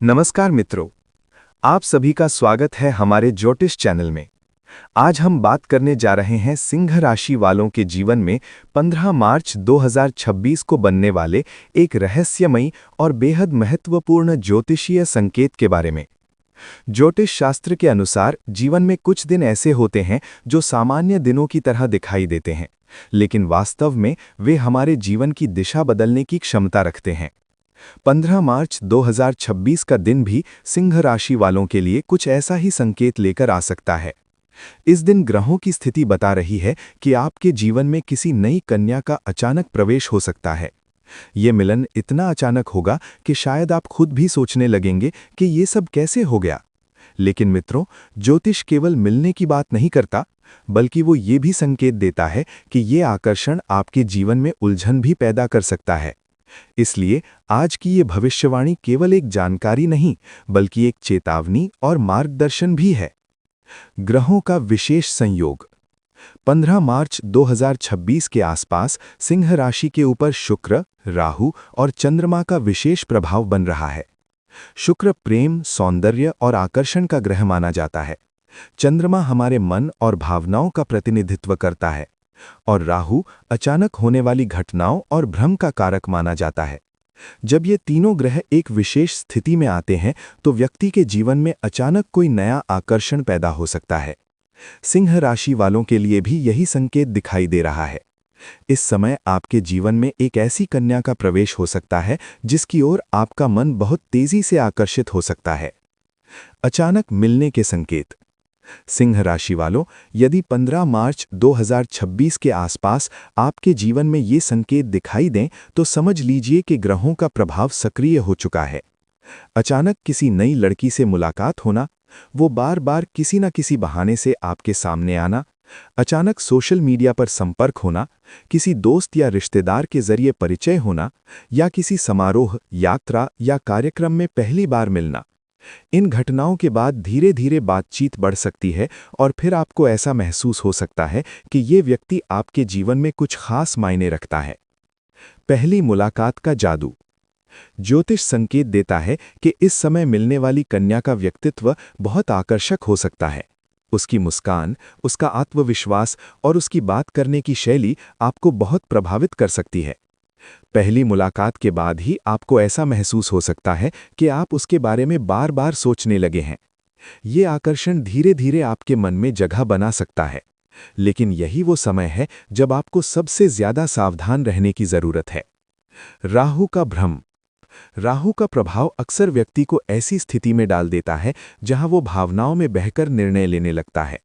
नमस्कार मित्रों, आप सभी का स्वागत है हमारे ज्योतिष चैनल में। आज हम बात करने जा रहे हैं सिंह राशि वालों के जीवन में 15 मार्च 2026 को बनने वाले एक रहस्यमयी और बेहद महत्वपूर्ण ज्योतिषीय संकेत के बारे में। ज्योतिष शास्त्र के अनुसार जीवन में कुछ दिन ऐसे होते हैं जो सामान्य दिनों की तरह दिखाई देते हैं, लेकिन वास्तव में वे हमारे जीवन की दिशा बदलने की क्षमता रखते हैं। 15 मार्च 2026 का दिन भी सिंह राशि वालों के लिए कुछ ऐसा ही संकेत लेकर आ सकता है। इस दिन ग्रहों की स्थिति बता रही है कि आपके जीवन में किसी नई कन्या का अचानक प्रवेश हो सकता है। ये मिलन इतना अचानक होगा कि शायद आप खुद भी सोचने लगेंगे कि ये सब कैसे हो गया। लेकिन मित्रों, ज्योतिष केवल मिलने की बात नहीं करता, बल्कि वो ये भी संकेत देता है कि ये आकर्षण आपके जीवन में उलझन भी पैदा कर सकता है। इसलिए आज की ये भविष्यवाणी केवल एक जानकारी नहीं, बल्कि एक चेतावनी और मार्गदर्शन भी है। ग्रहों का विशेष संयोग। 15 मार्च 2026 के आसपास सिंह राशि के ऊपर शुक्र, राहु और चंद्रमा का विशेष प्रभाव बन रहा है। शुक्र प्रेम, सौंदर्य और आकर्षण का ग्रह माना जाता है। चंद्रमा हमारे मन और भावनाओं का प्रतिनिधित्व करता है, और राहु अचानक होने वाली घटनाओं और भ्रम का कारक माना जाता है। जब ये तीनों ग्रह एक विशेष स्थिति में आते हैं तो व्यक्ति के जीवन में अचानक कोई नया आकर्षण पैदा हो सकता है। सिंह राशि वालों के लिए भी यही संकेत दिखाई दे रहा है। इस समय आपके जीवन में एक ऐसी कन्या का प्रवेश हो सकता है जिसकी ओर आपका मन बहुत तेजी से आकर्षित हो सकता है। अचानक मिलने के संकेत। सिंह राशि वालों, यदि 15 मार्च 2026 के आसपास आपके जीवन में ये संकेत दिखाई दें तो समझ लीजिए कि ग्रहों का प्रभाव सक्रिय हो चुका है। अचानक किसी नई लड़की से मुलाकात होना, वो बार बार किसी न किसी बहाने से आपके सामने आना, अचानक सोशल मीडिया पर संपर्क होना, किसी दोस्त या रिश्तेदार के जरिए परिचय होना, या किसी समारोह, यात्रा या कार्यक्रम में पहली बार मिलना। इन घटनाओं के बाद धीरे धीरे बातचीत बढ़ सकती है और फिर आपको ऐसा महसूस हो सकता है कि ये व्यक्ति आपके जीवन में कुछ खास मायने रखता है। पहली मुलाकात का जादू। ज्योतिष संकेत देता है कि इस समय मिलने वाली कन्या का व्यक्तित्व बहुत आकर्षक हो सकता है। उसकी मुस्कान, उसका आत्मविश्वास और उसकी बात करने की शैली आपको बहुत प्रभावित कर सकती है। पहली मुलाकात के बाद ही आपको ऐसा महसूस हो सकता है कि आप उसके बारे में बार बार सोचने लगे हैं। ये आकर्षण धीरे धीरे आपके मन में जगह बना सकता है, लेकिन यही वो समय है जब आपको सबसे ज्यादा सावधान रहने की जरूरत है। राहु का भ्रम। राहु का प्रभाव अक्सर व्यक्ति को ऐसी स्थिति में डाल देता है जहां वो भावनाओं में बहकर निर्णय लेने लगता है।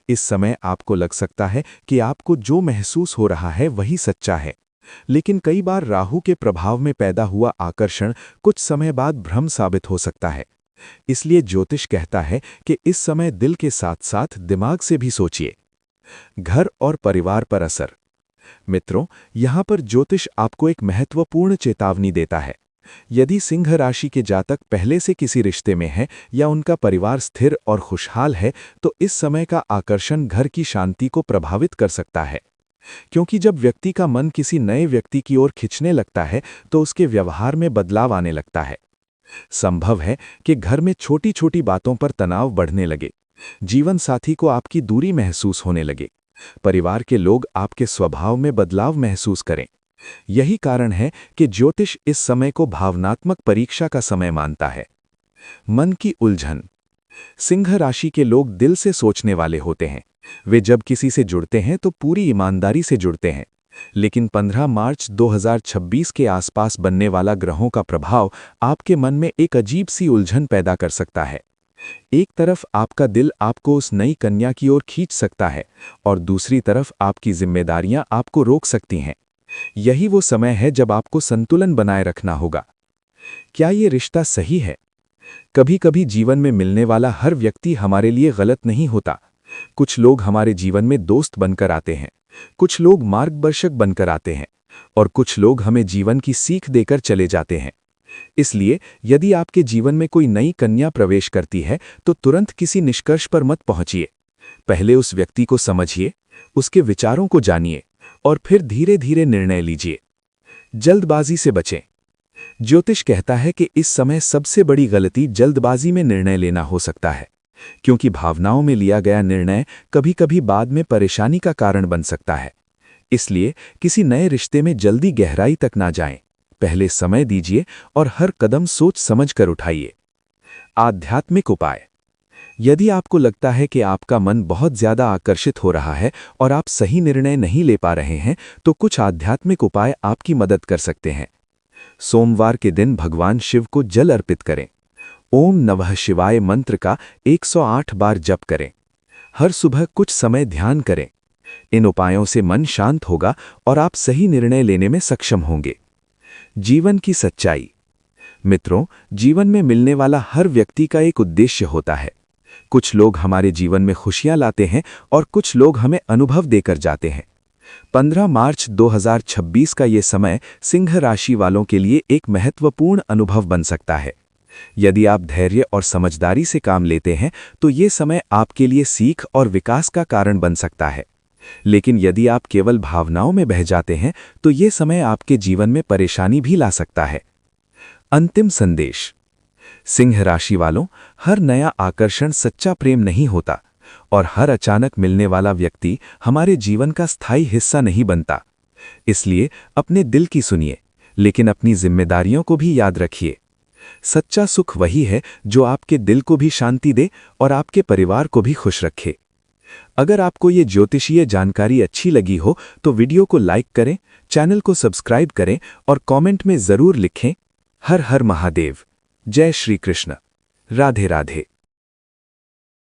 इस समय आपको लग सकता है कि आपको जो महसूस हो रहा है वही सच्चा है, लेकिन कई बार राहु के प्रभाव में पैदा हुआ आकर्षण कुछ समय बाद भ्रम साबित हो सकता है। इसलिए ज्योतिष कहता है कि इस समय दिल के साथ साथ दिमाग से भी सोचिए। घर और परिवार पर असर। मित्रों, यहां पर ज्योतिष आपको एक महत्वपूर्ण चेतावनी देता है। यदि सिंह राशि के जातक पहले से किसी रिश्ते में है या उनका परिवार स्थिर और खुशहाल है, तो इस समय का आकर्षण घर की शांति को प्रभावित कर सकता है। क्योंकि जब व्यक्ति का मन किसी नए व्यक्ति की ओर खिंचने लगता है तो उसके व्यवहार में बदलाव आने लगता है। संभव है कि घर में छोटी छोटी बातों पर तनाव बढ़ने लगे, जीवन साथी को आपकी दूरी महसूस होने लगे, परिवार के लोग आपके स्वभाव में बदलाव महसूस करें। यही कारण है कि ज्योतिष इस समय को भावनात्मक परीक्षा का समय मानता है। मन की उलझन। सिंह राशि के लोग दिल से सोचने वाले होते हैं। वे जब किसी से जुड़ते हैं तो पूरी ईमानदारी से जुड़ते हैं, लेकिन 15 मार्च 2026 के आसपास बनने वाला ग्रहों का प्रभाव आपके मन में एक अजीब सी उलझन पैदा कर सकता है। एक तरफ आपका दिल आपको उस नई कन्या की ओर खींच सकता है और दूसरी तरफ आपकी जिम्मेदारियां आपको रोक सकती हैं। यही वो समय है जब आपको संतुलन बनाए रखना होगा। क्या ये रिश्ता सही है? कभी कभी जीवन में मिलने वाला हर व्यक्ति हमारे लिए गलत नहीं होता। कुछ लोग हमारे जीवन में दोस्त बनकर आते हैं, कुछ लोग मार्गदर्शक बनकर आते हैं, और कुछ लोग हमें जीवन की सीख देकर चले जाते हैं। इसलिए यदि आपके जीवन में कोई नई कन्या प्रवेश करती है तो तुरंत किसी निष्कर्ष पर मत पहुंचिए। पहले उस व्यक्ति को समझिए, उसके विचारों को जानिए और फिर धीरे धीरे निर्णय लीजिए। जल्दबाजी से बचें। ज्योतिष कहता है कि इस समय सबसे बड़ी गलती जल्दबाजी में निर्णय लेना हो सकता है, क्योंकि भावनाओं में लिया गया निर्णय कभी-कभी बाद में परेशानी का कारण बन सकता है। इसलिए किसी नए रिश्ते में जल्दी गहराई तक ना जाएं। पहले समय दीजिए और हर कदम सोच समझ कर उठाइए। आध्यात्मिक उपाय। यदि आपको लगता है कि आपका मन बहुत ज्यादा आकर्षित हो रहा है और आप सही निर्णय नहीं ले पा रहे हैं, तो कुछ आध्यात्मिक उपाय आपकी मदद कर सकते हैं। सोमवार के दिन भगवान शिव को जल अर्पित करें। ओम नमः शिवाय मंत्र का 108 बार जप करें। हर सुबह कुछ समय ध्यान करें। इन उपायों से मन शांत होगा और आप सही निर्णय लेने में सक्षम होंगे। जीवन की सच्चाई। मित्रों, जीवन में मिलने वाला हर व्यक्ति का एक उद्देश्य होता है। कुछ लोग हमारे जीवन में खुशियां लाते हैं और कुछ लोग हमें अनुभव देकर जाते हैं। 15 मार्च 2026 का ये समय सिंह राशि वालों के लिए एक महत्वपूर्ण अनुभव बन सकता है। यदि आप धैर्य और समझदारी से काम लेते हैं तो ये समय आपके लिए सीख और विकास का कारण बन सकता है। लेकिन यदि आप केवल भावनाओं में बह जाते हैं तो ये समय आपके जीवन में परेशानी भी ला सकता है। अंतिम संदेश। सिंह राशि वालों, हर नया आकर्षण सच्चा प्रेम नहीं होता और हर अचानक मिलने वाला व्यक्ति हमारे जीवन का स्थायी हिस्सा नहीं बनता। इसलिए अपने दिल की सुनिए, लेकिन अपनी जिम्मेदारियों को भी याद रखिए। सच्चा सुख वही है जो आपके दिल को भी शांति दे और आपके परिवार को भी खुश रखे। अगर आपको ये ज्योतिषीय जानकारी अच्छी लगी हो तो वीडियो को लाइक करें, चैनल को सब्सक्राइब करें और कमेंट में जरूर लिखें, हर हर महादेव। जय श्री कृष्ण। राधे राधे।